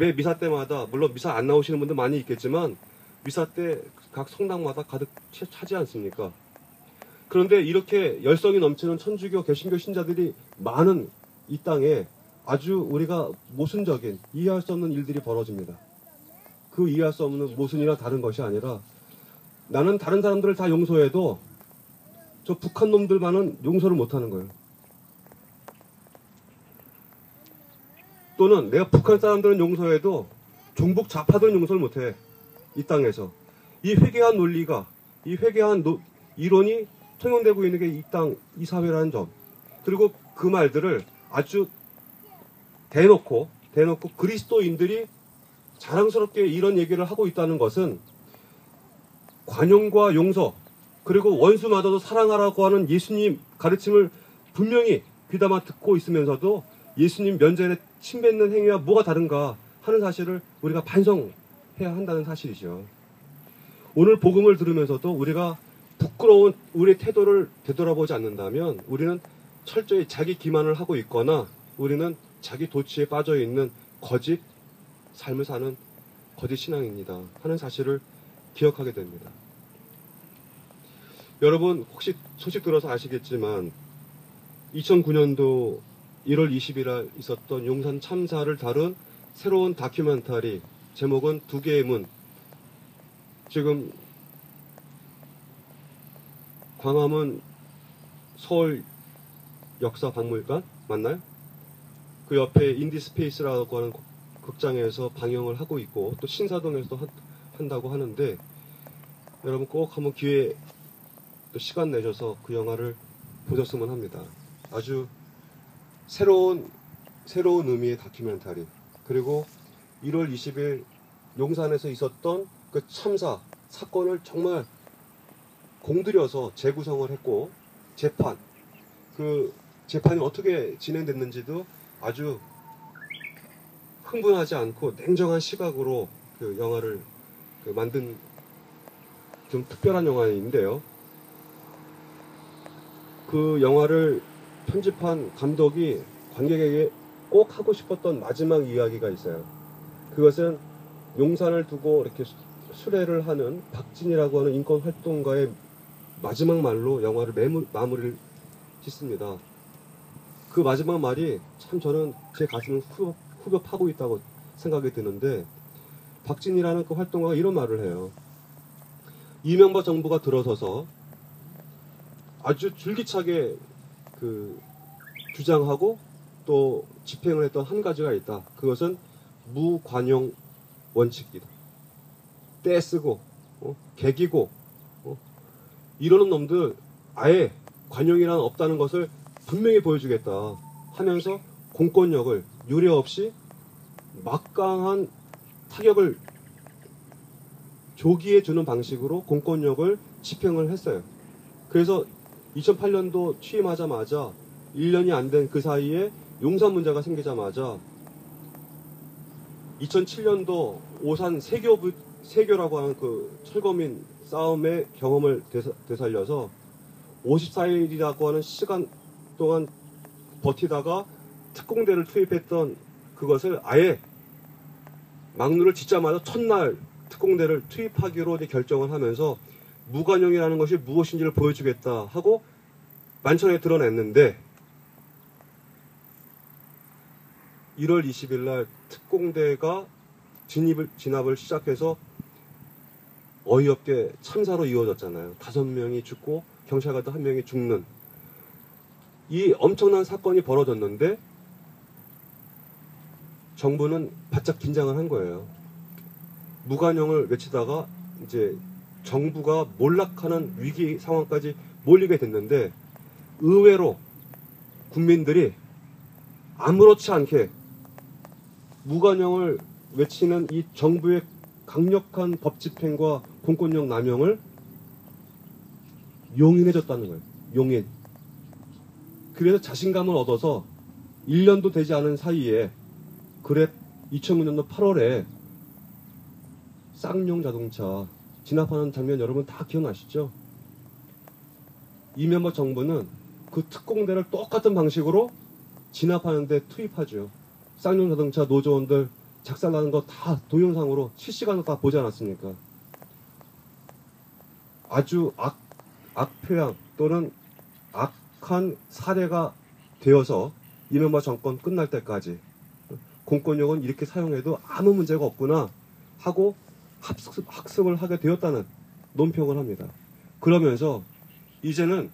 매 미사 때마다, 물론 미사 안 나오시는 분들 많이 있겠지만 미사 때 각 성당마다 가득 차지 않습니까? 그런데 이렇게 열성이 넘치는 천주교 개신교 신자들이 많은 이 땅에 아주 우리가 모순적인, 이해할 수 없는 일들이 벌어집니다. 그 이해할 수 없는 모순이나 다른 것이 아니라, 나는 다른 사람들을 다 용서해도 저 북한 놈들만은 용서를 못하는 거예요. 또는 내가 북한 사람들은 용서해도 종북 좌파들은 용서를 못해. 이 땅에서. 이 회개한 논리가, 이 회개한 이론이 통용되고 있는 게 이 땅, 이 사회라는 점. 그리고 그 말들을 아주 대놓고 그리스도인들이 자랑스럽게 이런 얘기를 하고 있다는 것은 관용과 용서, 그리고 원수마저도 사랑하라고 하는 예수님 가르침을 분명히 귀담아 듣고 있으면서도 예수님 면전에 침 뱉는 행위와 뭐가 다른가 하는 사실을 우리가 반성해야 한다는 사실이죠. 오늘 복음을 들으면서도 우리가 부끄러운 우리의 태도를 되돌아보지 않는다면 우리는 철저히 자기 기만을 하고 있거나 우리는 자기 도취에 빠져 있는 거짓 삶을 사는 거짓 신앙입니다 하는 사실을 기억하게 됩니다. 여러분 혹시 소식 들어서 아시겠지만 2009년도 1월 20일 있었던 용산 참사를 다룬 새로운 다큐멘터리, 제목은 두 개의 문. 지금 광화문 서울 역사박물관 맞나요? 그 옆에 인디스페이스라고 하는 극장에서 방영을 하고 있고 또 신사동에서도 한다고 하는데, 여러분 꼭 한번 기회 또 시간 내셔서 그 영화를 보셨으면 합니다. 아주 새로운 의미의 다큐멘터리. 그리고 1월 20일 용산에서 있었던 그 참사 사건을 정말 공들여서 재구성을 했고, 그 재판이 어떻게 진행됐는지도 아주 흥분하지 않고 냉정한 시각으로 그 영화를 만든 좀 특별한 영화인데요. 그 영화를 편집한 감독이 관객에게 꼭 하고 싶었던 마지막 이야기가 있어요. 그것은 용산을 두고 이렇게 수레를 하는 박진이라고 하는 인권활동가의 마지막 말로 영화를 마무리를 짓습니다. 그 마지막 말이 참 저는 제 가슴을 후벼 파고 있다고 생각이 드는데, 박진이라는 그 활동가가 이런 말을 해요. 이명박 정부가 들어서서 아주 줄기차게 주장하고 또 집행을 했던 한 가지가 있다. 그것은 무관용 원칙이다. 떼쓰고 개기고 이러는 놈들 아예 관용이란 없다는 것을 분명히 보여주겠다 하면서 공권력을 유례 없이 막강한 타격을 조기에 주는 방식으로 공권력을 집행을 했어요. 그래서 2008년도 취임하자마자 1년이 안 된 그 사이에 용산 문제가 생기자마자 2007년도 오산 세교라고 하는 그 철거민 싸움의 경험을 되살려서 54일이라고 하는 시간 동안 버티다가 특공대를 투입했던 그것을 아예 막루를 짓자마자 첫날 특공대를 투입하기로 결정을 하면서 무관용이라는 것이 무엇인지를 보여주겠다 하고 만천에 드러냈는데, 1월 20일 날 특공대가 진압을 시작해서 어이없게 참사로 이어졌잖아요. 5명이 죽고 경찰관도 1명이 죽는 이 엄청난 사건이 벌어졌는데 정부는 바짝 긴장을 한 거예요. 무관용을 외치다가 이제 정부가 몰락하는 위기 상황까지 몰리게 됐는데, 의외로 국민들이 아무렇지 않게 무관용을 외치는 이 정부의 강력한 법 집행과 공권력 남용을 용인해줬다는 거예요. 용인. 그래서 자신감을 얻어서 1년도 되지 않은 사이에 2009년도 8월에 쌍용 자동차 진압하는 장면 여러분 다 기억나시죠? 이명박 정부는 그 특공대를 똑같은 방식으로 진압하는 데 투입하죠. 쌍용 자동차 노조원들 작살나는 거 다 동영상으로 실시간으로 다 보지 않았습니까? 아주 악표양 또는 악한 사례가 되어서 이명박 정권 끝날 때까지 공권력은 이렇게 사용해도 아무 문제가 없구나 하고 학습을 하게 되었다는 논평을 합니다. 그러면서 이제는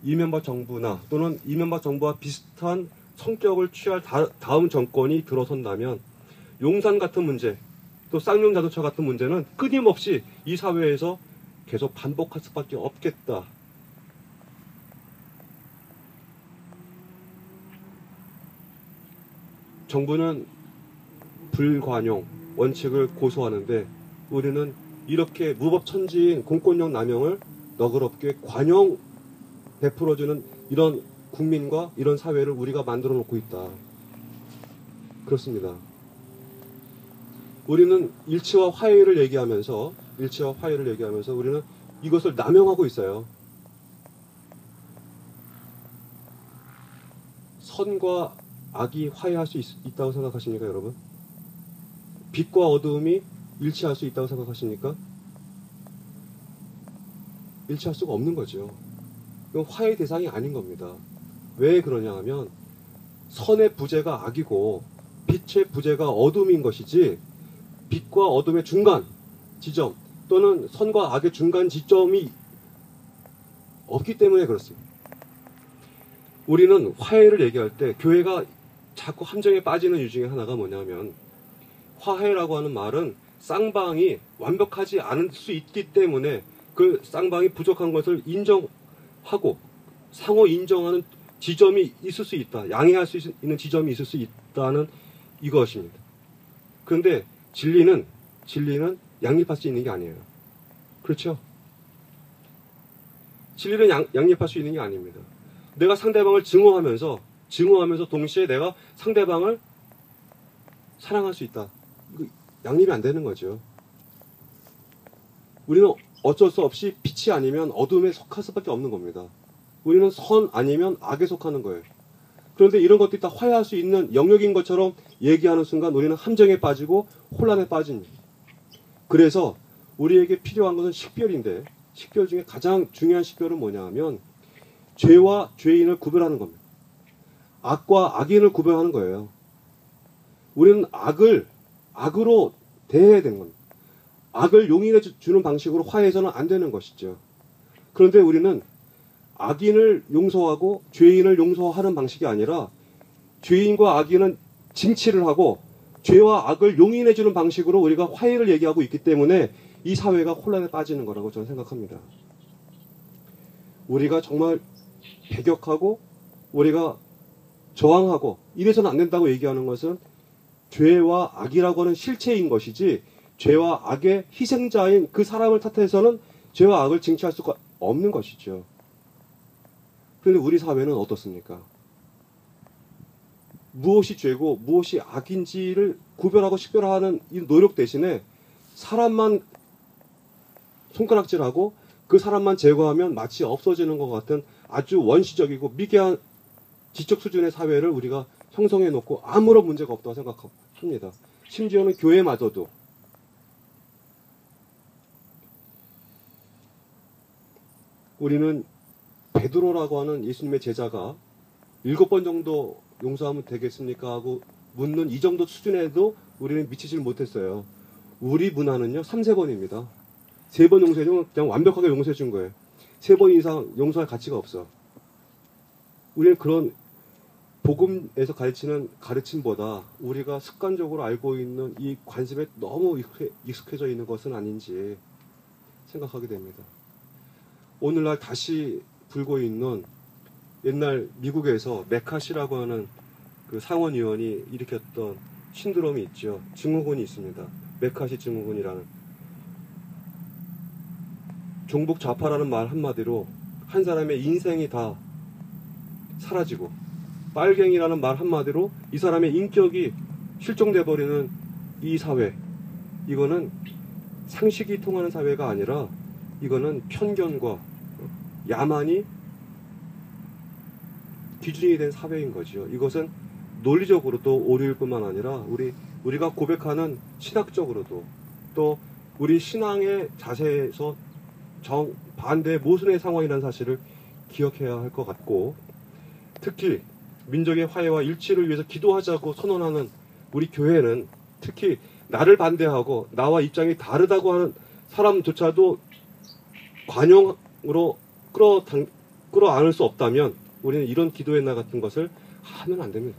이명박 정부나 또는 이명박 정부와 비슷한 성격을 취할 다음 정권이 들어선다면 용산 같은 문제, 또 쌍용 자동차 같은 문제는 끊임없이 이 사회에서 계속 반복할 수밖에 없겠다. 정부는 불관용 원칙을 고수하는데 우리는 이렇게 무법천지인 공권력 남용을 너그럽게 관용 베풀어주는 이런 국민과 이런 사회를 우리가 만들어 놓고 있다. 그렇습니다. 우리는 일치와 화해를 얘기하면서 우리는 이것을 남용하고 있어요. 선과 악이 화해할 수 있다고 생각하십니까, 여러분? 빛과 어두움이 일치할 수 있다고 생각하십니까? 일치할 수가 없는 거죠. 이건 화해의 대상이 아닌 겁니다. 왜 그러냐 하면 선의 부재가 악이고 빛의 부재가 어둠인 것이지 빛과 어둠의 중간 지점 또는 선과 악의 중간 지점이 없기 때문에 그렇습니다. 우리는 화해를 얘기할 때 교회가 자꾸 함정에 빠지는 이유 중에 하나가 뭐냐면 화해라고 하는 말은 쌍방이 완벽하지 않을 수 있기 때문에 그 쌍방이 부족한 것을 인정하고 상호 인정하는 지점이 있을 수 있다. 양해할 수 있는 지점이 있을 수 있다는 이것입니다. 그런데 진리는 양립할 수 있는 게 아니에요. 그렇죠? 진리는 양립할 수 있는 게 아닙니다. 내가 상대방을 증오하면서 동시에 내가 상대방을 사랑할 수 있다. 이거 양립이 안 되는 거죠. 우리는 어쩔 수 없이 빛이 아니면 어둠에 속할 수밖에 없는 겁니다. 우리는 선 아니면 악에 속하는 거예요. 그런데 이런 것들이 다 화해할 수 있는 영역인 것처럼 얘기하는 순간 우리는 함정에 빠지고 혼란에 빠집니다. 그래서 우리에게 필요한 것은 식별인데 식별 중에 가장 중요한 식별은 뭐냐 하면 죄와 죄인을 구별하는 겁니다. 악과 악인을 구별하는 거예요. 우리는 악으로 대해야 되는 겁니다. 악을 용인해 주는 방식으로 화해해서는 안 되는 것이죠. 그런데 우리는 악인을 용서하고 죄인을 용서하는 방식이 아니라 죄인과 악인은 징치를 하고 죄와 악을 용인해 주는 방식으로 우리가 화해를 얘기하고 있기 때문에 이 사회가 혼란에 빠지는 거라고 저는 생각합니다. 우리가 정말 배격하고 우리가 저항하고 이래서는 안 된다고 얘기하는 것은 죄와 악이라고 하는 실체인 것이지 죄와 악의 희생자인 그 사람을 탓해서는 죄와 악을 징치할 수가 없는 것이죠. 그런데 우리 사회는 어떻습니까? 무엇이 죄고 무엇이 악인지를 구별하고 식별하는 이 노력 대신에 사람만 손가락질하고 그 사람만 제거하면 마치 없어지는 것 같은 아주 원시적이고 미개한 지적 수준의 사회를 우리가 형성해 놓고 아무런 문제가 없다고 생각합니다. 심지어는 교회마저도 우리는 베드로라고 하는 예수님의 제자가 7번 정도 용서하면 되겠습니까? 하고 묻는 이 정도 수준에도 우리는 미치질 못했어요. 우리 문화는요, 3-4번입니다. 3번 용서해주면 그냥 완벽하게 용서해 준 거예요. 3번 이상 용서할 가치가 없어. 우리는 그런 복음에서 가르치는 가르침보다 우리가 습관적으로 알고 있는 이 관습에 너무 익숙해져 있는 것은 아닌지 생각하게 됩니다. 오늘날 다시 불고 있는 옛날 미국에서 메카시라고 하는 그 상원의원이 일으켰던 신드롬이 있죠. 증후군이 있습니다. 메카시 증후군이라는. 종북 좌파라는 말 한마디로 한 사람의 인생이 다 사라지고 빨갱이라는 말 한마디로 이 사람의 인격이 실종돼 버리는 이 사회. 이거는 상식이 통하는 사회가 아니라 이거는 편견과 야만이 기준이 된 사회인 거죠. 이것은 논리적으로도 오류일 뿐만 아니라 우리 우리가 고백하는 신학적으로도 또 우리 신앙의 자세에서 정반대의 모순의 상황이라는 사실을 기억해야 할 것 같고, 특히 민족의 화해와 일치를 위해서 기도하자고 선언하는 우리 교회는 특히 나를 반대하고 나와 입장이 다르다고 하는 사람조차도 관용으로 끌어안을 수 없다면 우리는 이런 기도의 날 같은 것을 하면 안 됩니다.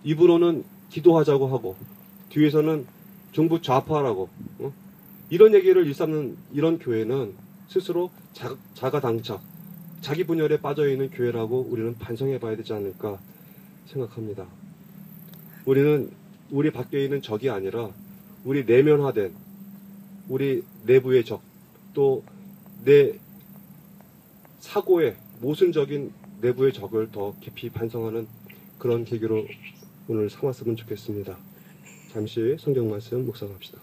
입으로는 기도하자고 하고 뒤에서는 정부 좌파라고 이런 얘기를 일삼는 이런 교회는 스스로 자가당착, 자기 분열에 빠져있는 교회라고 우리는 반성해 봐야 되지 않을까 생각합니다. 우리는 우리 밖에 있는 적이 아니라 우리 내면화된 우리 내부의 적, 또 내 사고의 모순적인 내부의 적을 더 깊이 반성하는 그런 계기로 오늘 삼았으면 좋겠습니다. 잠시 성경 말씀 묵상합시다.